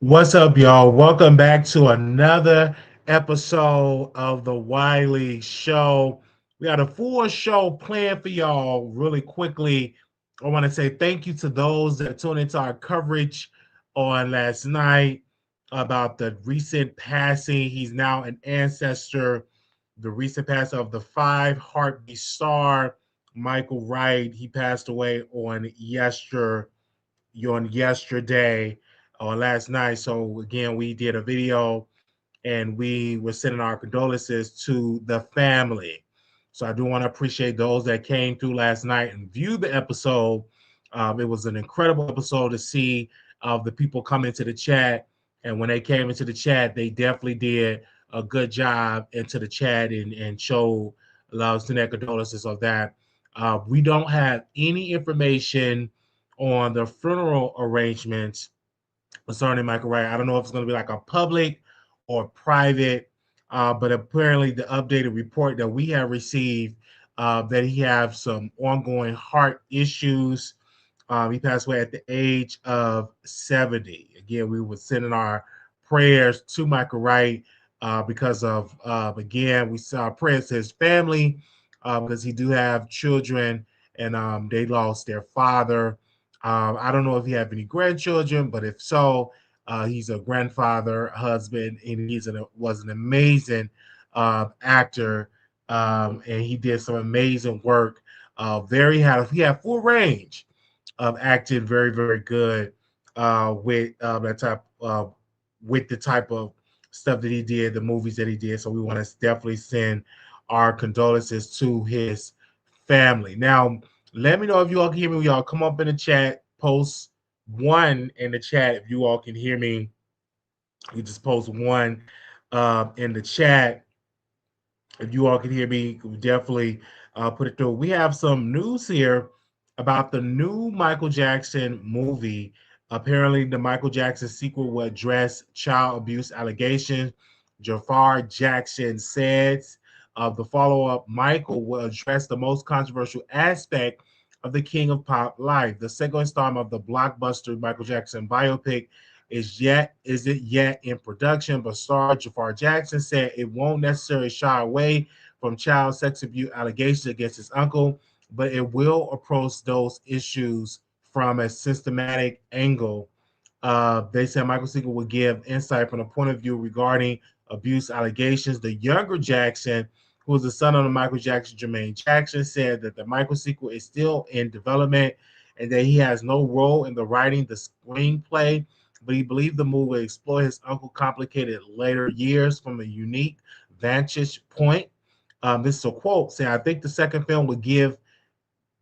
What's up, y'all? Welcome back to another episode of the Wiley Show. We got a full show planned for y'all really quickly. I want to say thank you to those that tuned into our coverage on last night about the recent passing. He's now an ancestor. The recent passing of the five heartbeat star, Michael Wright. He passed away on yesterday or last night. So again, we did a video and we were sending our condolences to the family. So I do want to appreciate those that came through last night and viewed the episode. It was an incredible episode to see the people come into the chat. And when they came into the chat, they definitely did a good job into the chat and showed love to their condolences of that. We don't have any information on the funeral arrangements concerning Michael Wright. I don't know if it's going to be like a public or private, but apparently the updated report that we have received that he has some ongoing heart issues. He passed away at the age of 70. Again, we were sending our prayers to Michael Wright because of, again, we saw prayers to his family because he do have children and they lost their father. I don't know if he have any grandchildren, but if so, he's a grandfather, husband, and was an amazing actor, and he did some amazing work. He had full range of acting, very very good with that type with the type of stuff that he did, the movies that he did. So we want to definitely send our condolences to his family. Now, let me know if you all can hear me. Y'all come up in the chat, post one in the chat if you all can hear me. You just post one in the chat. If you all can hear me, definitely put it through. We have some news here about the new Michael Jackson movie. Apparently, the Michael Jackson sequel will address child abuse allegations. Jafar Jackson says the follow-up, Michael will address the most controversial aspect of the King of Pop life. The second installment of the blockbuster Michael Jackson biopic isn't yet in production, but star Jafar Jackson said it won't necessarily shy away from child sex abuse allegations against his uncle, but it will approach those issues from a systematic angle. They said Michael Sequel will give insight from the point of view regarding abuse allegations. The younger Jackson, who is the son of the Michael Jackson, Jermaine Jackson, said that the Michael sequel is still in development and that he has no role in the writing the screenplay, but he believed the movie will explore his uncle's complicated later years from a unique vantage point. This is a quote saying, I think the second film would give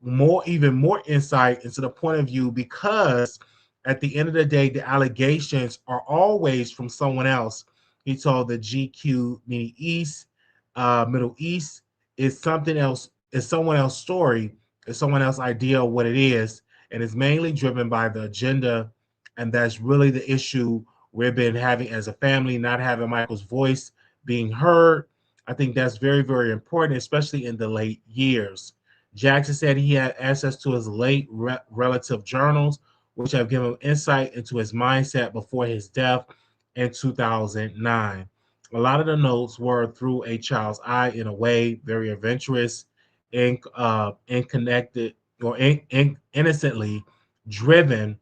even more insight into the point of view because at the end of the day, the allegations are always from someone else. He told the GQ Middle East is something else, is someone else's story, is someone else's idea of what it is, and it's mainly driven by the agenda, and that's really the issue we've been having as a family, not having Michael's voice being heard. I think that's very, very important, especially in the late years. Jackson said he had access to his late relative journals, which have given him insight into his mindset before his death in 2009. A lot of the notes were through a child's eye in a way, very adventurous, and connected, or innocently driven.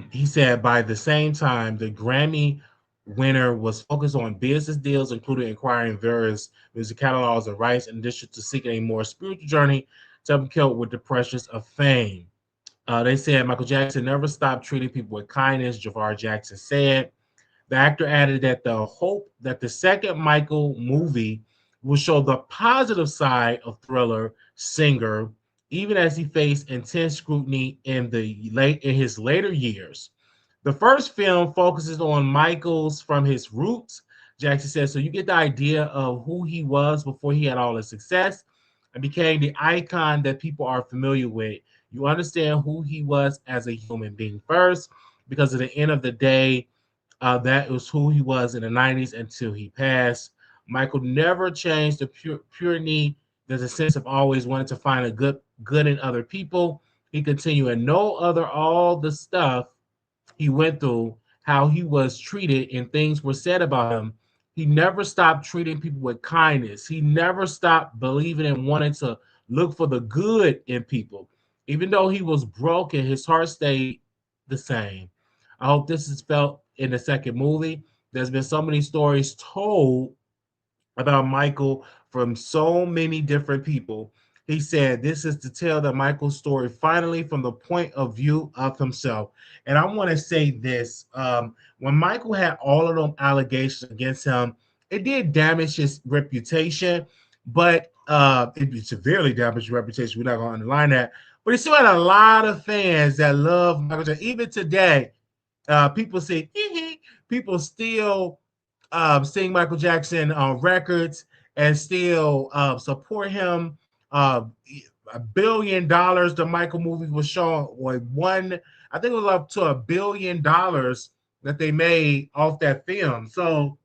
He said by the same time, the Grammy winner was focused on business deals, including acquiring various music catalogs and rights, in addition to seeking a more spiritual journey to help him cope with the pressures of fame. They said Michael Jackson never stopped treating people with kindness, Jafar Jackson said. The actor added that the hope that the second Michael movie will show the positive side of Thriller singer, even as he faced intense scrutiny in his later years. The first film focuses on Michael's from his roots, Jackson said, so you get the idea of who he was before he had all the success and became the icon that people are familiar with. You understand who he was as a human being first, because at the end of the day, that was who he was in the 90s until he passed. Michael never changed the purity. There's a sense of always wanting to find a good in other people. He continued, and no other, all the stuff he went through how he was treated and things were said about him, he never stopped treating people with kindness. He never stopped believing and wanting to look for the good in people. Even though he was broken, his heart stayed the same. I hope this is felt in the second movie. There's been so many stories told about Michael from so many different people. He said, this is to tell the Michael story finally from the point of view of himself. And I want to say this when Michael had all of them allegations against him, it did damage his reputation, but it severely damaged his reputation. We're not going to underline that. But he still had a lot of fans that love Michael Jackson. Even today, people say, people still sing Michael Jackson on records and still support him. $1 billion the Michael movie was shown, or one, I think it was up to $1 billion that they made off that film. So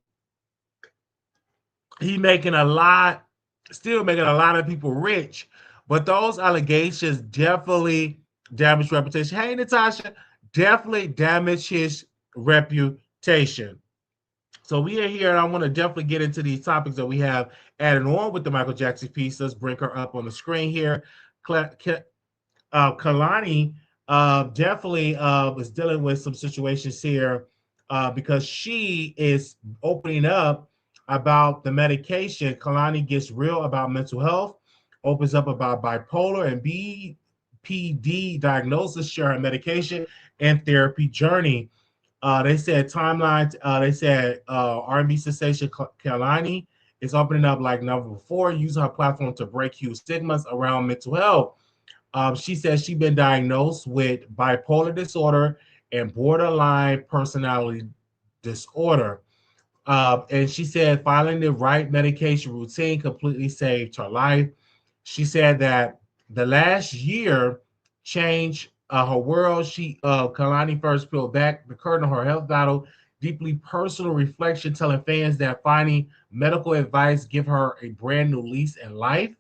he making a lot, still making a lot of people rich. But those allegations definitely damage reputation. Hey, Natasha, definitely damage his reputation. So we are here, and I want to definitely get into these topics that we have added on with the Michael Jackson piece. Let's bring her up on the screen here. Kehlani definitely is dealing with some situations here because she is opening up about the medication. Kehlani gets real about mental health, opens up about bipolar and BPD diagnosis, share her medication and therapy journey. They said timelines. They said R&B sensation Kehlani is opening up like never before, using her platform to break huge stigmas around mental health. She says she's been diagnosed with bipolar disorder and borderline personality disorder. And she said finding the right medication routine completely saved her life. She said that the last year changed her world. Kehlani first peeled back the curtain on her health battle, deeply personal reflection, telling fans that finding medical advice give her a brand new lease in life.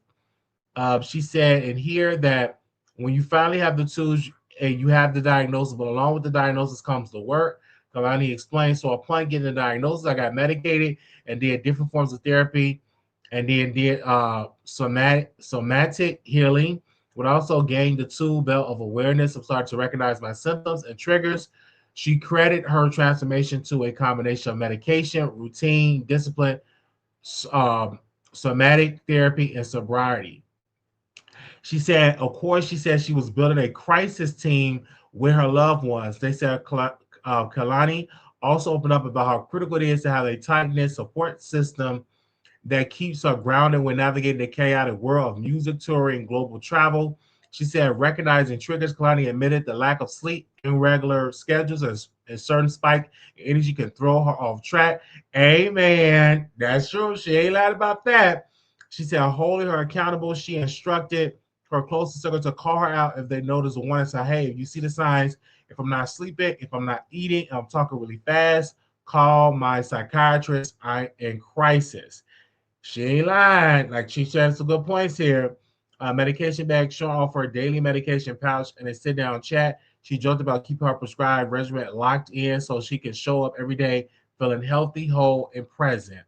She said in here that when you finally have the tools and you have the diagnosis, but along with the diagnosis comes the work. Kehlani explained. So upon getting the diagnosis, I got medicated and did different forms of therapy, and then did somatic healing. Would also gain the tool belt of awareness and start to recognize my symptoms and triggers. She credited her transformation to a combination of medication, routine, discipline, um, somatic therapy, and sobriety. She said, of course, she said she was building a crisis team with her loved ones. They said Kehlani also opened up about how critical it is to have a tight-knit support system that keeps her grounded when navigating the chaotic world of music, touring, global travel. She said, recognizing triggers, Kehlani admitted the lack of sleep, irregular schedules, and certain spike in energy can throw her off track. Amen. That's true. She ain't lied about that. She said, holding her accountable, she instructed her closest circle to call her out if they notice or want to say, hey, if you see the signs, if I'm not sleeping, if I'm not eating, I'm talking really fast, call my psychiatrist. I'm in crisis. She ain't lying. Like she shared some good points here. Medication bag showing off her daily medication pouch and a sit down chat. She joked about keeping her prescribed regimen locked in so she can show up every day feeling healthy, whole, and present.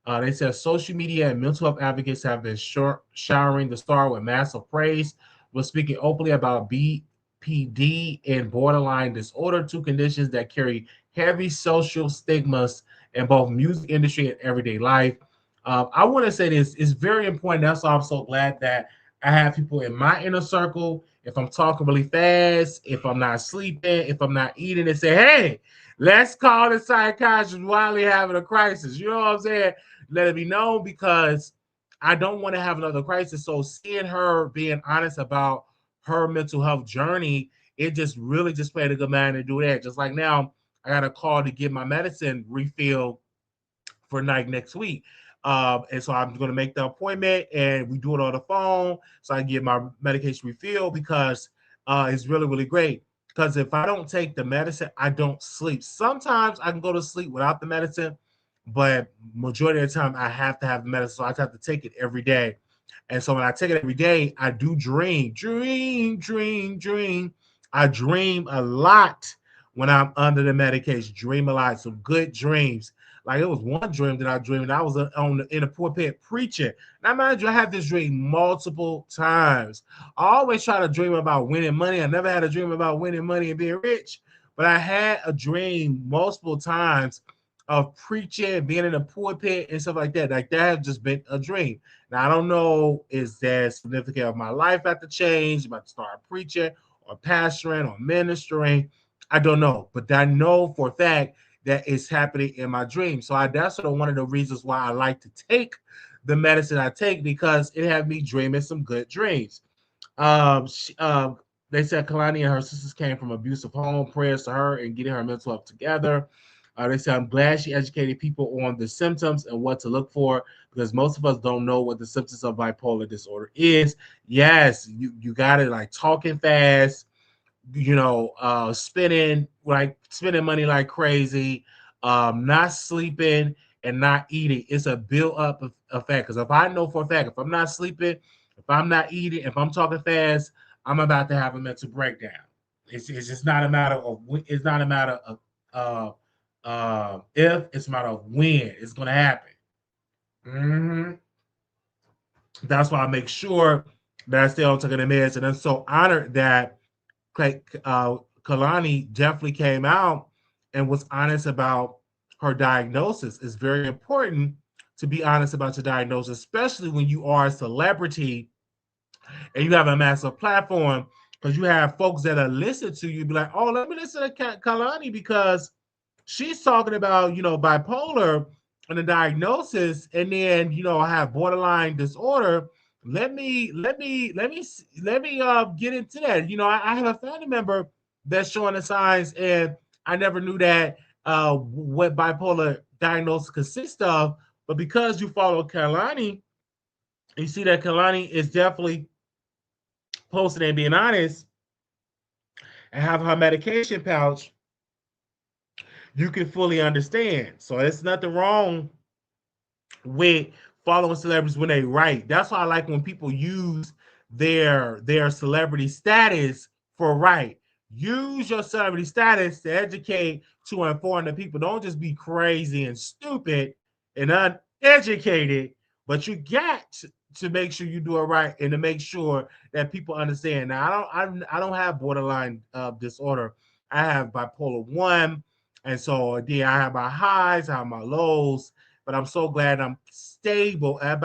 They said social media and mental health advocates have been showering the star with massive praise. We're speaking openly about BPD and borderline disorder, two conditions that carry heavy social stigmas in both music industry and everyday life. I want to say this is very important. That's why I'm so glad that I have people in my inner circle. If I'm talking really fast, if I'm not sleeping, if I'm not eating, and say, hey, let's call the psychiatrist while they're having a crisis. You know what I'm saying? Let it be known because I don't want to have another crisis. So seeing her being honest about her mental health journey, it just really just played a good man to do that. Just like now, I got a call to get my medicine refilled for night next week. And so I'm going to make the appointment and we do it on the phone so I can get my medication refilled because it's really, really great. Because if I don't take the medicine, I don't sleep. Sometimes I can go to sleep without the medicine, but majority of the time I have to have the medicine. So I have to take it every day. And so when I take it every day, I do dream. I dream a lot when I'm under the medication. Dream a lot, some good dreams. Like it was one dream that I dreamed. I was in a pulpit preaching. Now, mind you, I had this dream multiple times. I always try to dream about winning money. I never had a dream about winning money and being rich, but I had a dream multiple times of preaching, being in a pulpit and stuff like that. Like that has just been a dream. Now I don't know is that significant of my life have to change, about to start preaching or pastoring or ministering. I don't know, but I know for a fact that it's happening in my dream. So that's sort of one of the reasons why I like to take the medicine I take, because it had me dreaming some good dreams. They said Kehlani and her sisters came from abusive home. Prayers to her and getting her mental health together. They said, I'm glad she educated people on the symptoms and what to look for, because most of us don't know what the symptoms of bipolar disorder is. Yes, you got it, like talking fast, spending money like crazy, not sleeping and not eating. It's a build up effect. Because if I know for a fact, if I'm not sleeping, if I'm not eating, if I'm talking fast, I'm about to have a mental breakdown. It's just not a matter of, it's not a matter of if, it's a matter of when it's going to happen. Mm-hmm. That's why I make sure that I stay on taking the meds, and I'm so honored that Kehlani definitely came out and was honest about her diagnosis. It's very important to be honest about your diagnosis, especially when you are a celebrity and you have a massive platform, because you have folks that are listening to you be like, oh, let me listen to Kehlani because she's talking about, bipolar and the diagnosis, and then, I have borderline disorder. Let me get into that. I have a family member that's showing the signs, and I never knew that what bipolar diagnosis consists of. But because you follow Kehlani, you see that Kehlani is definitely posting and being honest, and have her medication pouch, you can fully understand. So there's nothing wrong with following celebrities when they write. That's why I like when people use their celebrity status for right. Use your celebrity status to educate, to inform the people. Don't just be crazy and stupid and uneducated, but you got to make sure you do it right and to make sure that people understand. Now, I don't have borderline disorder. I have bipolar 1, and so I have my highs, I have my lows, but I'm so glad I'm stable. I'm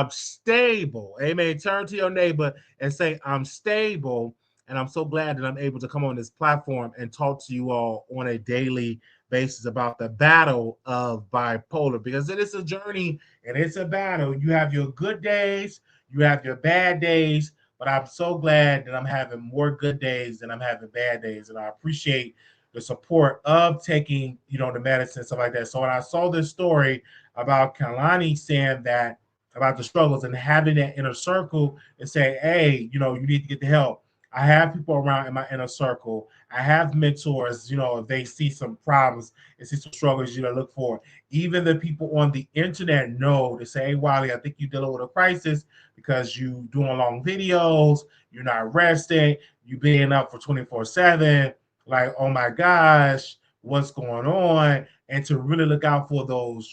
stable. Amen. Turn to your neighbor and say, I'm stable. And I'm so glad that I'm able to come on this platform and talk to you all on a daily basis about the battle of bipolar, because it is a journey and it's a battle. You have your good days, you have your bad days, but I'm so glad that I'm having more good days than I'm having bad days. And I appreciate the support of taking, the medicine, stuff like that. So when I saw this story about Kehlani saying that about the struggles and having that inner circle and say, hey, you need to get the help. I have people around in my inner circle. I have mentors, if they see some problems and see some struggles, look for. Even the people on the internet know to say, hey, Wally, I think you're dealing with a crisis because you doing long videos, you're not resting, you being up for 24/7. Like, oh my gosh, what's going on? And to really look out for those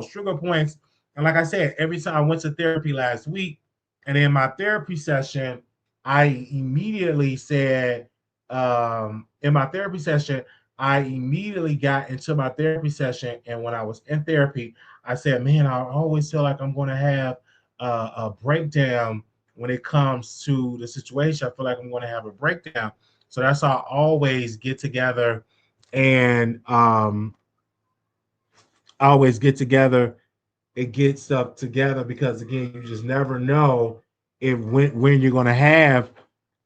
trigger points. And like I said, every time I went to therapy last week, and in my therapy session, I immediately said, in my therapy session, I immediately got into my therapy session. And when I was in therapy, I said, man, I always feel like I'm going to have a breakdown when it comes to the situation. I feel like I'm going to have a breakdown. So that's how I always get together and always get together and get stuff together, because again, you just never know if when you're going to have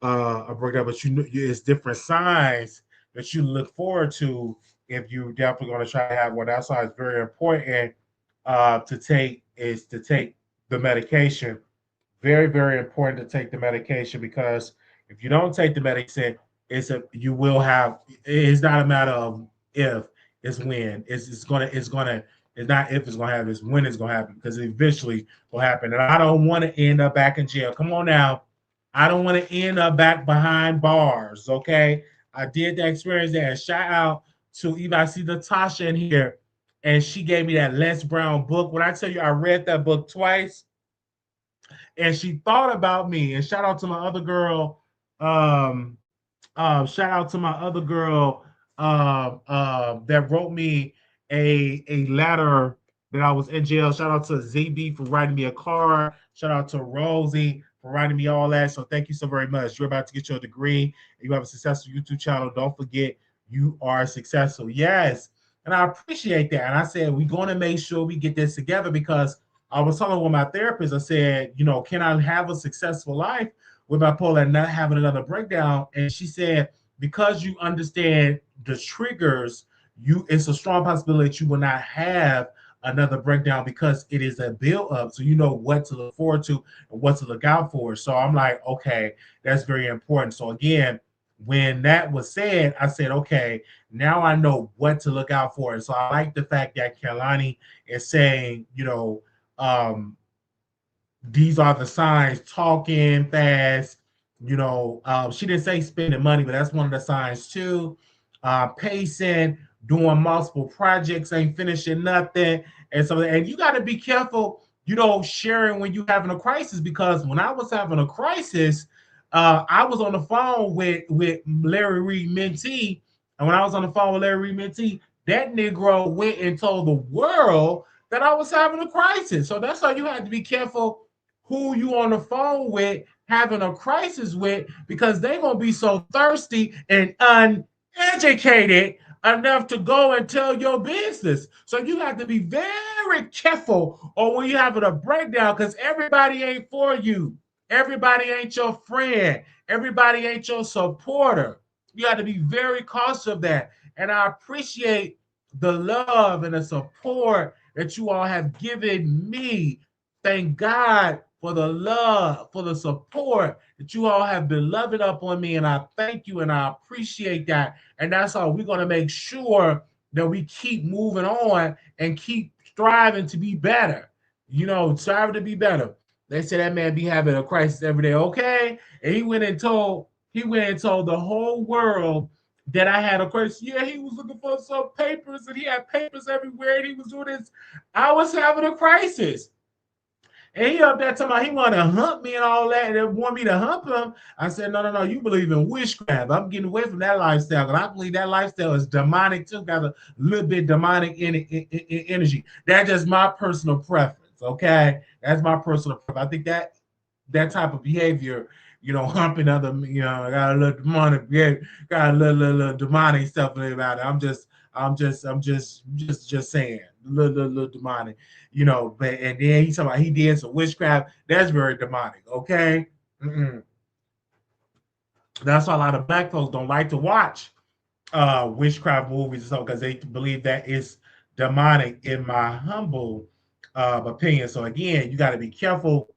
a breakdown, but it's different signs that you look forward to if you definitely going to try to have one. That's why it's very important to take the medication. Very, very important to take the medication, because if you don't take the medicine, you will have. It's not a matter of if, it's when. It's not if it's gonna happen, it's when it's gonna happen, because it eventually will happen. And I don't want to end up back in jail. Come on now. I don't want to end up back behind bars. Okay. I did that experience there. And shout out to even I see Natasha in here, and she gave me that Les Brown book. When I tell you I read that book twice, and she thought about me. And shout out to my other girl, um, shout out to my other girl that wrote me a letter that I was in jail. Shout out to ZB for writing me a card. Shout out to Rosie for writing me all that. So thank you so very much. You're about to get your degree. You have a successful YouTube channel. Don't forget you are successful. Yes. And I appreciate that. And I said, we're going to make sure we get this together because I was talking with my therapist. I said, can I have a successful life with bipolar and not having another breakdown? And she said, because you understand the triggers, it's a strong possibility that you will not have another breakdown because it is a build up. So you know what to look forward to and what to look out for. So I'm like, okay, that's very important. So again, when that was said, I said, okay, now I know what to look out for. And so I like the fact that Kehlani is saying, um, these are the signs: talking fast. She didn't say spending money, but that's one of the signs too. Pacing, doing multiple projects, ain't finishing nothing, and so and you got to be careful, sharing when you having a crisis, because when I was having a crisis, I was on the phone with Larry Reed Mentee, and when I was on the phone with Larry Reed Mentee, that Negro went and told the world that I was having a crisis. So that's why you have to be careful who you on the phone with having a crisis with, because they're going to be so thirsty and uneducated enough to go and tell your business. So you have to be very careful or when you're having a breakdown, because everybody ain't for you. Everybody ain't your friend. Everybody ain't your supporter. You have to be very cautious of that. And I appreciate the love and the support that you all have given me. Thank God for the love, for the support that you all have been loving up on me. And I thank you and I appreciate that. And that's all. We're going to make sure that we keep moving on and keep striving to be better. Striving to be better. They say that man be having a crisis every day. Okay. And he went and told the whole world that I had a crisis. Yeah, he was looking for some papers and he had papers everywhere and he was doing this. I was having a crisis. And he up there talking about he wanted to hump me and all that, and they want me to hump him. I said, no, you believe in witchcraft. I'm getting away from that lifestyle, because I believe that lifestyle is demonic too, got a little bit demonic energy. That's just my personal preference, okay? That's my personal preference. I think that type of behavior, humping other, got a little demonic behavior, got a little demonic stuff about it. I'm just saying, little demonic, But and then he's talking about he did some witchcraft. That's very demonic, okay? Mm-mm. That's why a lot of black folks don't like to watch witchcraft movies and stuff, because they believe that it's demonic. In my humble opinion, so again, you got to be careful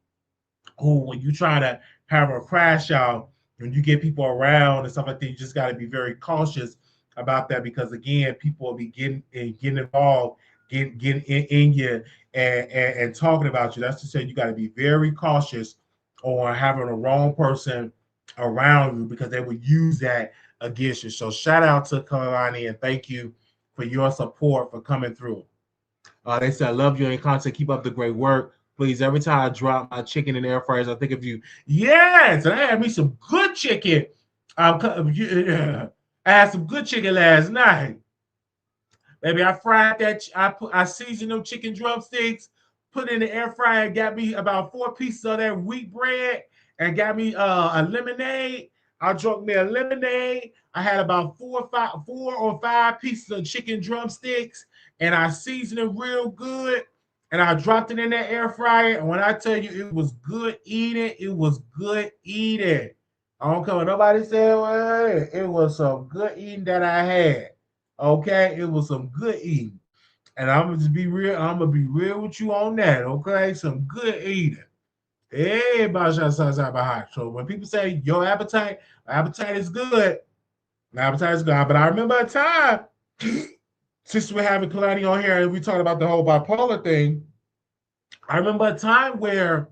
who, when you try to have a crash out, when you get people around and stuff like that, you just got to be very cautious about that, because again, people will be getting involved, getting in you and talking about you. That's to say, you got to be very cautious on having the wrong person around you, because they will use that against you. So shout out to Kehlani and thank you for your support for coming through. They said, I love you and content. Keep up the great work. Please, every time I drop my chicken in the air fryers, I think of you. Yes, and I had me some good chicken. I had some good chicken last night. Baby, I fried that. I seasoned them chicken drumsticks, put it in the air fryer, got me about 4 pieces of that wheat bread, and got me a lemonade. I drunk me a lemonade. I had about 4 or 5 pieces of chicken drumsticks, and I seasoned it real good. And I dropped it in that air fryer. And when I tell you it was good eating, it was good eating. I don't care what nobody said. Well, it was some good eating that I had. Okay, it was some good eating. And I'm gonna just be real. I'm gonna be real with you on that. Okay, some good eating. Everybody shots outside behind. So when people say your appetite, my appetite is good. My appetite is good. But I remember a time, since we're having Kehlani on here and we talked about the whole bipolar thing, I remember a time where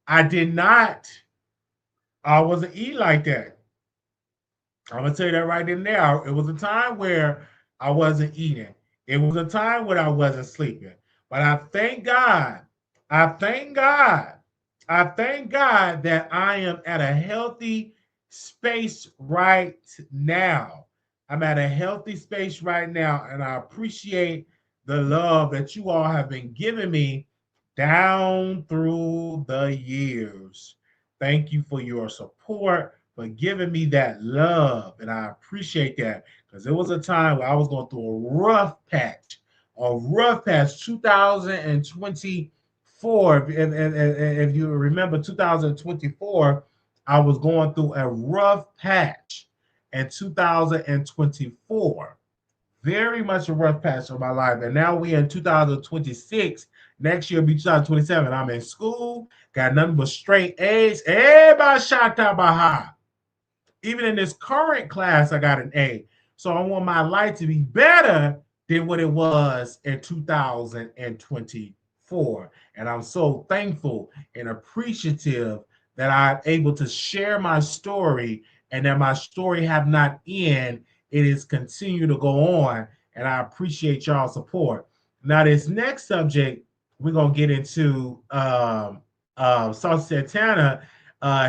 I did not I wasn't eating like that. I'm gonna tell you that right in there. It was a time where I wasn't eating. It was a time when I wasn't sleeping. But I thank God. I thank God. I thank God that I am at a healthy space right now. I'm at a healthy space right now, and I appreciate the love that you all have been giving me down through the years. Thank you for your support, for giving me that love. And I appreciate that because there was a time where I was going through a rough patch, 2024. If you remember 2024, I was going through a rough patch in 2024, very much a rough patch of my life. And now we in 2026. Next year will be 2027. I'm in school, got nothing but straight A's. Everybody shot out by high. Even in this current class, I got an A. So I want my life to be better than what it was in 2024. And I'm so thankful and appreciative that I'm able to share my story and that my story have not ended. It is continue to go on. And I appreciate y'all's support. Now, this next subject, we're going to get into Saucy Santana.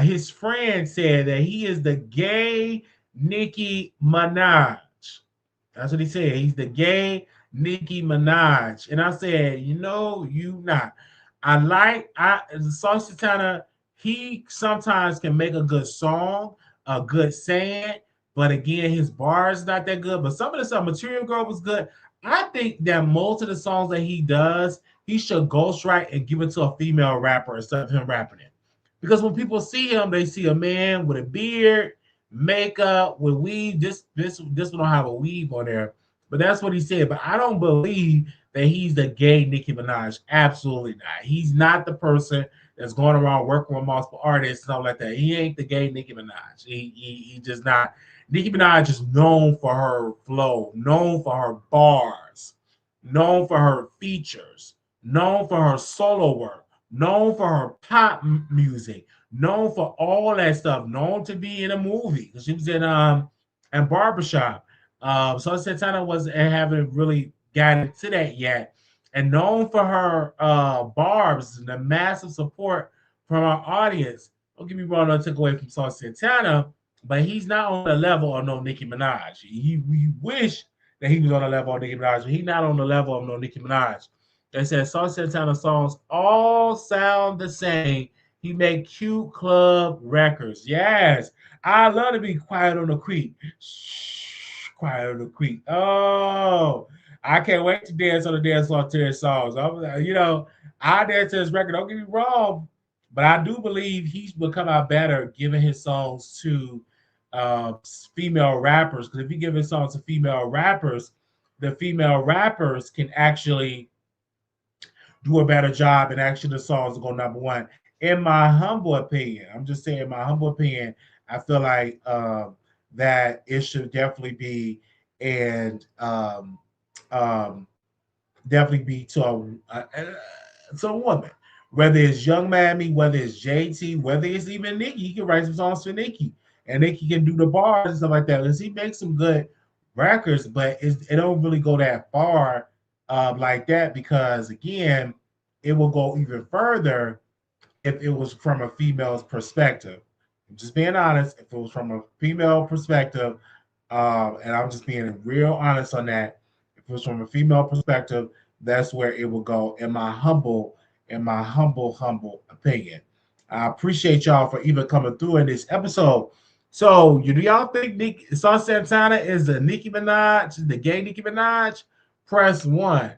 His friend said that he is the gay Nicki Minaj. That's what he said. He's the gay Nicki Minaj. And I said, you not. Saucy Santana, he sometimes can make a good song, a good saying, but again, his bars not that good. But some of the stuff, Material Girl was good. I think that most of the songs that he does, he should ghostwrite and give it to a female rapper instead of him rapping it. Because when people see him, they see a man with a beard, makeup, with weave. This one don't have a weave on there, but that's what he said. But I don't believe that he's the gay Nicki Minaj. Absolutely not. He's not the person that's going around working with multiple artists and stuff like that. He ain't the gay Nicki Minaj. He just not. Nicki Minaj is known for her flow, known for her bars, known for her features, known for her solo work, known for her pop music, known for all that stuff, known to be in a movie because she was in Barbershop. So Santana haven't really gotten to that yet, and known for her barbs and the massive support from our audience. Don't get me wrong, don't take away from Saucy Santana, but he's not on the level of no Nicki Minaj. We wish that he was on the level of Nicki Minaj, but he's not on the level of no Nicki Minaj. They said Saucy Santana songs all sound the same. He make cute club records. Yes, I love to be quiet on the creek. Shh, quiet on the creek. Oh, I can't wait to dance on the dance floor to his songs. I dance to his record. Don't get me wrong, but I do believe he's will come out better giving his songs to uh, female rappers. Because if you give his songs to female rappers, the female rappers can actually do a better job, and actually the songs will go number one. In my humble opinion, I'm just saying, my humble opinion, I feel like that it should definitely be and um, definitely be to a woman. Whether it's Young Mammy, whether it's JT, whether it's even Nicki, he can write some songs for Nicki, and Nicki can do the bars and stuff like that. Because he makes some good records, but it don't really go that far like that because again, it will go even further if it was from a female's perspective. I'm just being honest. If it was from a female perspective, and I'm just being real honest on that. If it was from a female perspective, that's where it will go. In my humble opinion. I appreciate y'all for even coming through in this episode. So, do y'all think Saucy Santana is the Nicki Minaj, the gay Nicki Minaj? Press 1.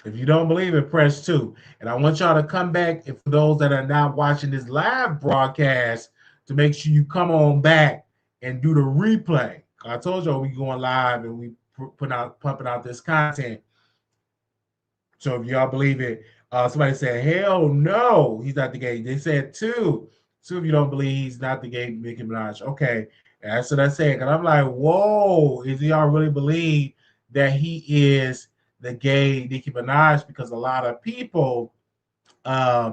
If you don't believe it, press 2. And I want y'all to come back, and for those that are not watching this live broadcast, to make sure you come on back and do the replay. I told y'all we going live and we pumping out this content. So if y'all believe it, somebody said, hell no, he's not the gay. They said 2. 2 if you don't believe he's not the gay Nicki Minaj. Okay. And that's what I said. And I'm like, whoa, is y'all really believe that he is the gay Nicki Minaj? Because a lot of people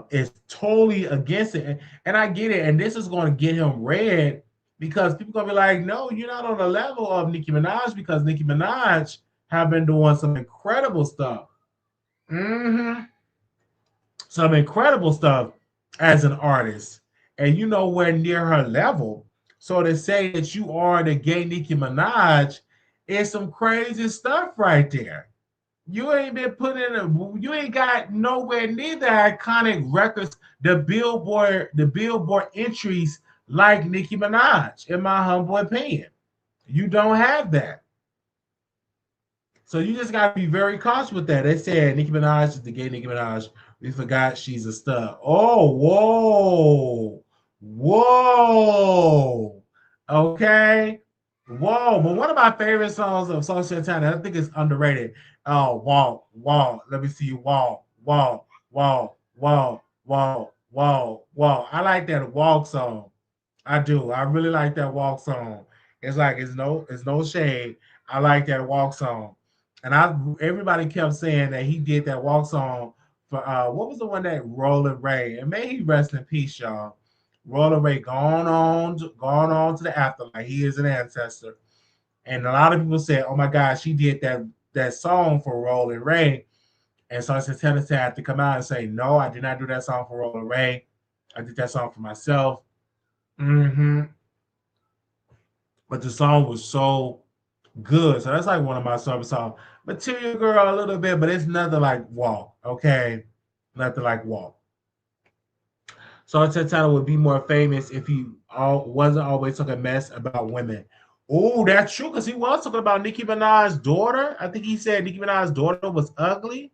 is totally against it. And I get it. And this is going to get him red because people going to be like, no, you're not on the level of Nicki Minaj because Nicki Minaj have been doing some incredible stuff. Mm-hmm. Some incredible stuff as an artist. And you nowhere near her level. So to say that you are the gay Nicki Minaj is some crazy stuff right there. You ain't been put in you ain't got nowhere near the iconic records, the billboard entries like Nicki Minaj, in my humble opinion. You don't have that. So you just gotta be very cautious with that. They said Nicki Minaj is the gay Nicki Minaj. We forgot she's a stud. Oh, whoa, whoa. Okay. Whoa, but one of my favorite songs of Saucy Santana, I think it's underrated. Oh, walk, walk. Let me see you walk, walk, walk, walk, walk, walk, walk. I like that walk song. I do. I really like that walk song. It's like it's no shade. I like that walk song. And everybody kept saying that he did that walk song for what was the one that Roland Ray, and may he rest in peace, y'all. Roland Ray gone on to the afterlife. He is an ancestor. And a lot of people said, "Oh my gosh, she did that song for Roland Ray." And so Santana had to come out and say, "No, I did not do that song for Roland Ray. I did that song for myself." Hmm. But the song was so good. So that's like one of my favorite songs. Material Girl a little bit, but it's nothing like Walk. Okay, nothing like Walk. So Santana would be more famous if he wasn't always talking mess about women. Oh, that's true, because he was talking about Nicki Minaj's daughter. I think he said Nicki Minaj's daughter was ugly,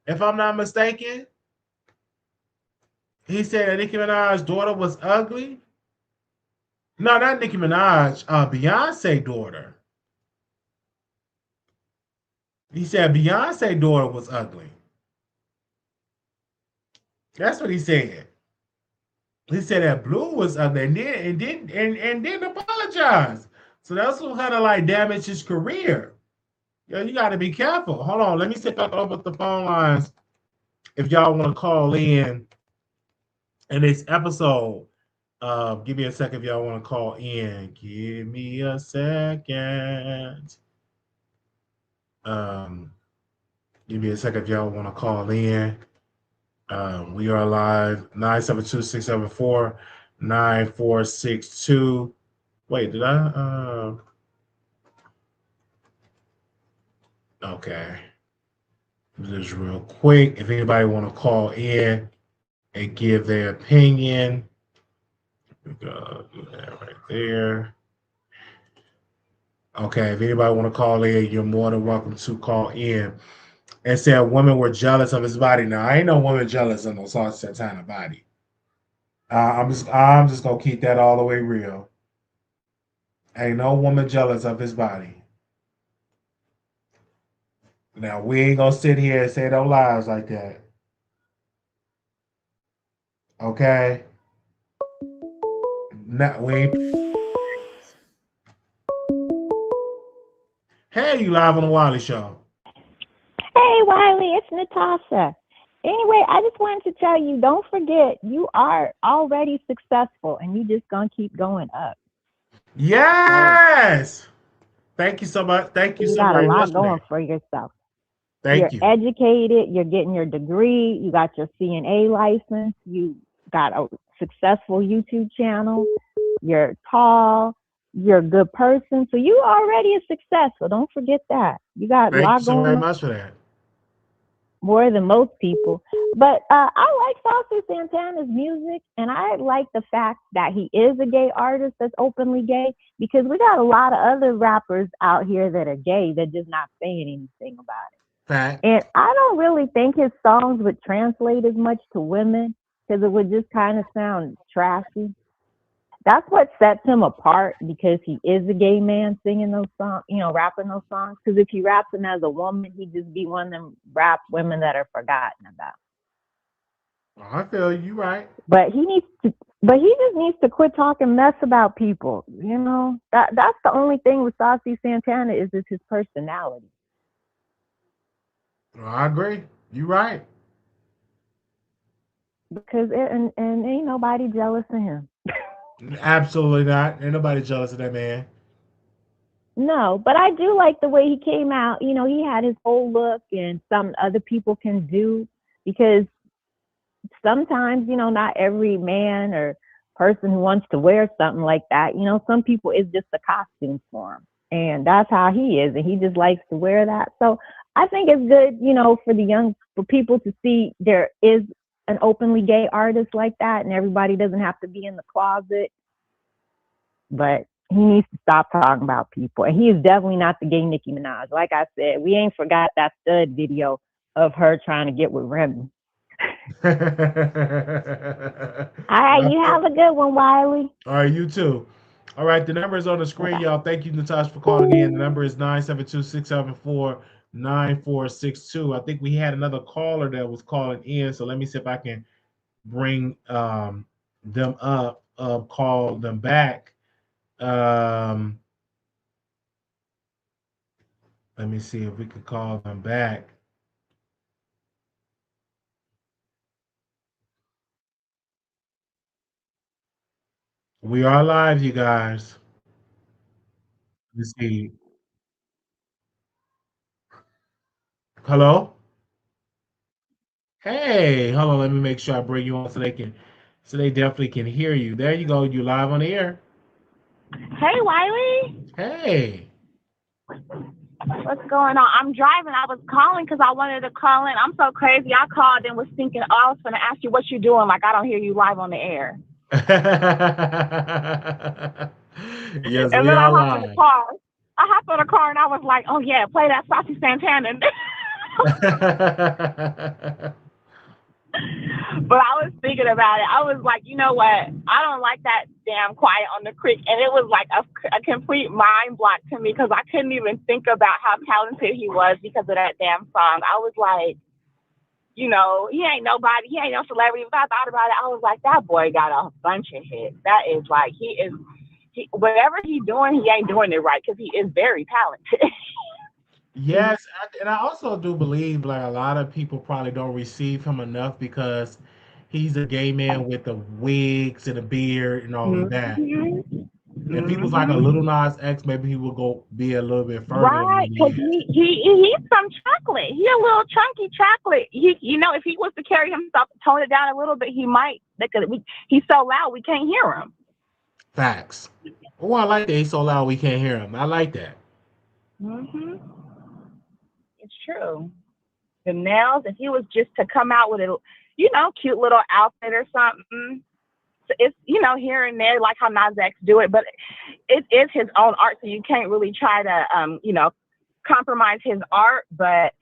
if I'm not mistaken. He said that Nicki Minaj's daughter was ugly. No, not Nicki Minaj, Beyonce daughter. He said Beyonce daughter was ugly. That's what he said. He said that Blue was ugly and didn't apologize. So that's what kind of like damaged his career. Yo, you got to be careful. Hold on, let me see if I can open up the phone lines if y'all want to call in this episode. Give me a second if y'all want to call in. Give me a second. Um, Give me a second if y'all want to call in. We are live 972-674-9462. Wait, did I? Okay. Just real quick, if anybody want to call in and give their opinion, we go do that right there. Okay, if anybody want to call in, you're more than welcome to call in. And said women were jealous of his body. Now, I ain't no woman jealous of no Saucy Santana body. I'm just gonna keep that all the way real. Ain't no woman jealous of his body. Now we ain't gonna sit here and say no lies like that. Okay? Now we ain't. Hey, you live on the Wiley Show. Hey, Wiley, it's Natasha. Anyway, I just wanted to tell you, don't forget, you are already successful and you just gonna keep going up. Yes. Thank you so much. Thank you You so got a very much lot for going that. for yourself. You're Thank you. educated, you're getting your degree, you got your CNA license, you got a successful YouTube channel, you're tall, you're a good person. So you already a success. So don't forget that. You got a Thank you lot so very going on, much for that. more than most people. But I like Saucy Santana's music, and I like the fact that he is a gay artist that's openly gay, because we got a lot of other rappers out here that are gay that just not saying anything about it. Fact. And I don't really think his songs would translate as much to women because it would just kind of sound trashy. That's what sets him apart, because he is a gay man singing those songs, rapping those songs. Because if he raps them as a woman, he'd just be one of them rap women that are forgotten about. I feel you right. But he just needs to quit talking mess about people. That's the only thing with Saucy Santana is his personality. I agree. You right. because and ain't nobody jealous of him. Absolutely not. Ain't nobody jealous of that man. No, but I do like the way he came out. You know, he had his whole look and some other people can do because sometimes, you know, not every man or person who wants to wear something like that, you know, some people it's just a costume for him. And that's how he is. And he just likes to wear that. So I think it's good, you know, for people to see there is an openly gay artist like that and everybody doesn't have to be in the closet. But he needs to stop talking about people. And he is definitely not the gay Nicki Minaj. Like I said, we ain't forgot that stud video of her trying to get with Remy. All All right, you have a good one, Wiley. right, you too. All right, the number is on the screen, y'all. Thank you, Natasha, for calling in. The number is 972-674-9462. I think we had another caller that was calling in, so let me see if I can bring them up, call them back. Um, Let me see if we can call them back. We are live, you guys. Let's see. Hello? Hey, hold on. Let me make sure I bring you on so they definitely can hear you. There you go. You live on the air. Hey, Wiley. Hey. What's going on? I'm driving. I was calling because I wanted to call in. I'm so crazy. I called and was thinking, oh, I was going to ask you what you doing. Like, I don't hear you live on the air. Yes, And we then I are hopped in the live. car. I hopped in the car and I was like, oh, yeah, play that Saucy Santana. But I was thinking about it. I was like, you know what? I don't like that damn Quiet on the Creek. And it was like a complete mind block to me because I couldn't even think about how talented he was because of that damn song. I was like, you know, he ain't nobody. He ain't no celebrity. But I thought about it. I was like, that boy got a bunch of hits. That is like, whatever he doing, he ain't doing it right because he is very talented. Yes, and I also do believe like a lot of people probably don't receive him enough because he's a gay man with the wigs and a beard and all of that. Mm-hmm. If he was like a Little Mm-hmm. Nas X, maybe he would go be a little bit further than Right, what he because is. he's some chocolate. He a little chunky chocolate. He, you know, if he was to carry himself, tone it down a little bit, he might. Because he's so loud, we can't hear him. Facts. Oh, I like that he's so loud we can't hear him. I like that. Hmm. It's true. The nails. If he was just to come out with a, you know, cute little outfit or something, it's, you know, here and there, like how Nas X do it, but it is his own art, so you can't really try to, you know, compromise his art. But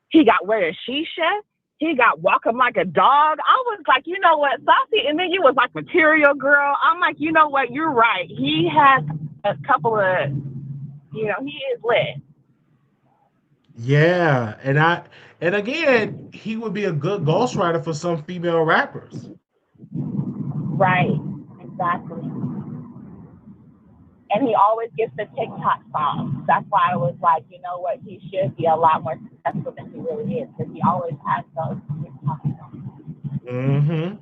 he got Wear a Shisha. He got Walk 'em Like a Dog. I was like, you know what, Saucy, and then you was like Material Girl. I'm like, you know what, you're right. He has a couple of, you know, he is lit. Yeah, and again, he would be a good ghostwriter for some female rappers. Right, exactly. And he always gets the TikTok songs. That's why I was like, you know what, he should be a lot more successful than he really is because he always has those TikTok songs. Mm-hmm.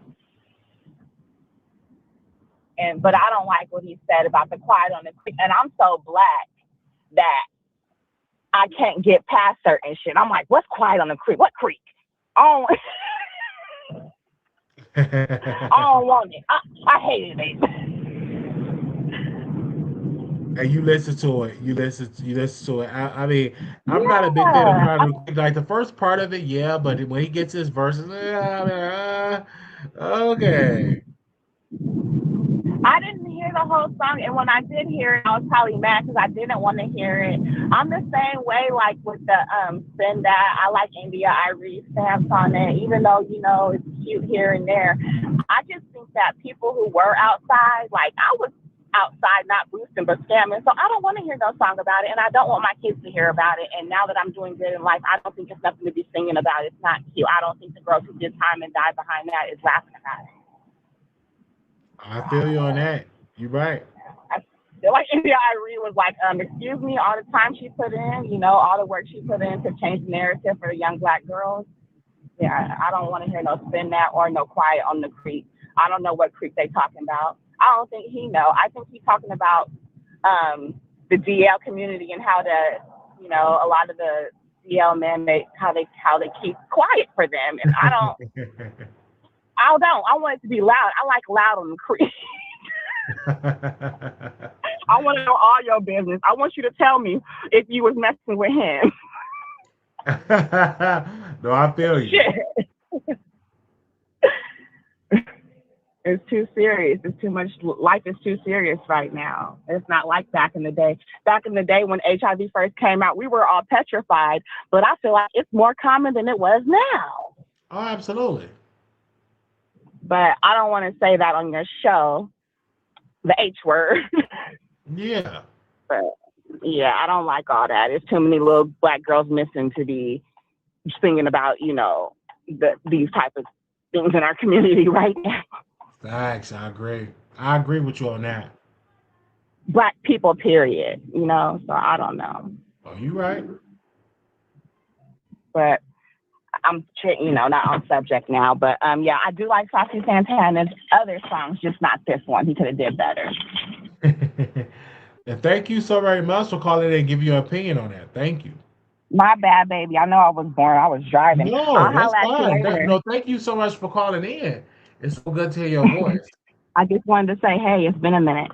And but I don't like what he said about the Quiet on the Creek. And I'm so black that I can't get past certain shit. I'm like, what's Quiet on the Creek? What creek? I don't, I don't want it. I hated it. And you listen to it. You listen to it. I mean, I'm not a big fan of Yeah. Cry like the first part of it, yeah, but when he gets his verses, okay. I didn't hear the whole song, and when I did hear it, I was probably mad because I didn't want to hear it. I'm the same way, like with the Spin That. I like India Irie stamps on it, even though you know it's cute here and there. I just think that people who were outside, like I was outside, not boosting but scamming, so I don't want to hear no song about it, and I don't want my kids to hear about it. And now that I'm doing good in life, I don't think it's nothing to be singing about. It's not cute. I don't think the girls who did time and died behind that is laughing about it. I feel you on that. You're right. I feel like India Irie was like, excuse me, all the time she put in, you know, all the work she put in to change the narrative for young black girls. Yeah, I don't want to hear no spin that or no quiet on the creek. I don't know what creek they talking about. I don't think he know. I think he's talking about the DL community and how the, a lot of the DL men, how they keep quiet for them. And I want it to be loud. I like loud on the creek. I want to know all your business. I want you to tell me if you was messing with him. No, I feel you. Shit. It's too serious. It's too much. Life is too serious right now. It's not like back in the day. Back in the day when HIV first came out, we were all petrified. But I feel like it's more common than it was now. Oh, absolutely. But I don't want to say that on your show, the H word. Yeah. But yeah, I don't like all that. There's too many little black girls missing to be singing about, these type of things in our community right now. Facts. I agree. I agree with you on that. Black people, period. So I don't know. Oh, you right. But I'm, not on subject now. But yeah, I do like Saucy Santana's other songs, just not this one. He could have did better. And thank you so very much for calling in and give your opinion on that. Thank you. My bad, baby. I know I was driving. No, I'll that's holler at you fine. later. No, thank you so much for calling in. It's so good to hear your voice. I just wanted to say, hey, it's been a minute.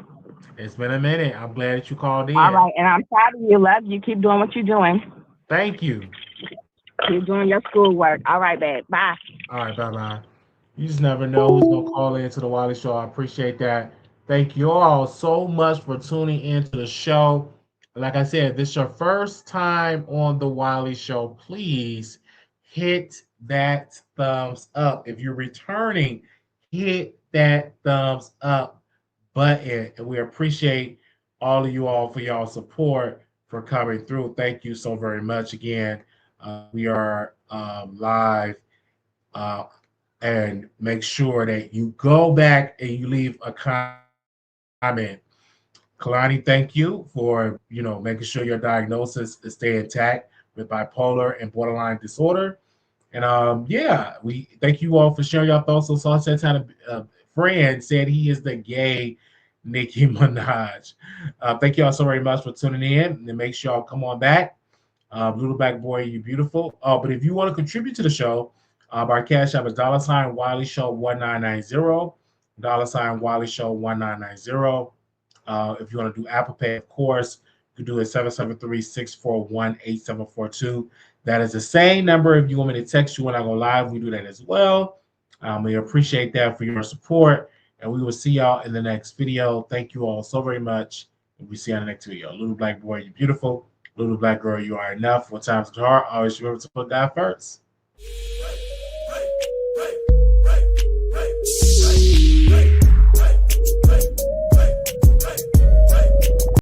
It's been a minute. I'm glad that you called in. All right, and I'm proud of you. Love you. Keep doing what you're doing. Thank you. Keep doing your schoolwork. All right, babe. Bye. All right, bye-bye. You just never know who's going to call into the Wiley Show. I appreciate that. Thank you all so much for tuning into the show. Like I said, if this is your first time on the Wiley Show, please hit that thumbs up. If you're returning, hit that thumbs up button. And we appreciate all of you all for y'all support for coming through. Thank you so very much again. We are live, and make sure that you go back and you leave a comment. Kehlani, thank you for making sure your diagnosis is stay intact with bipolar and borderline disorder. And yeah, we thank you all for sharing your thoughts. So Saucy Santana friend said he is the gay Nicki Minaj. Thank you all so very much for tuning in, and make sure y'all come on back. Little Black Boy, you beautiful. But if you want to contribute to the show, our cash app is $ Wiley Show 1990, $Wiley Show 1990. If you want to do Apple Pay, of course, you can do it 773-641-8742. That is the same number. If you want me to text you when I go live, we do that as well. We appreciate that for your support, and we will see y'all in the next video. Thank you all so very much, and we see you on the next video. Little Black Boy, you beautiful. Little Black Girl, you are enough. What times are hard? Always remember to put God first.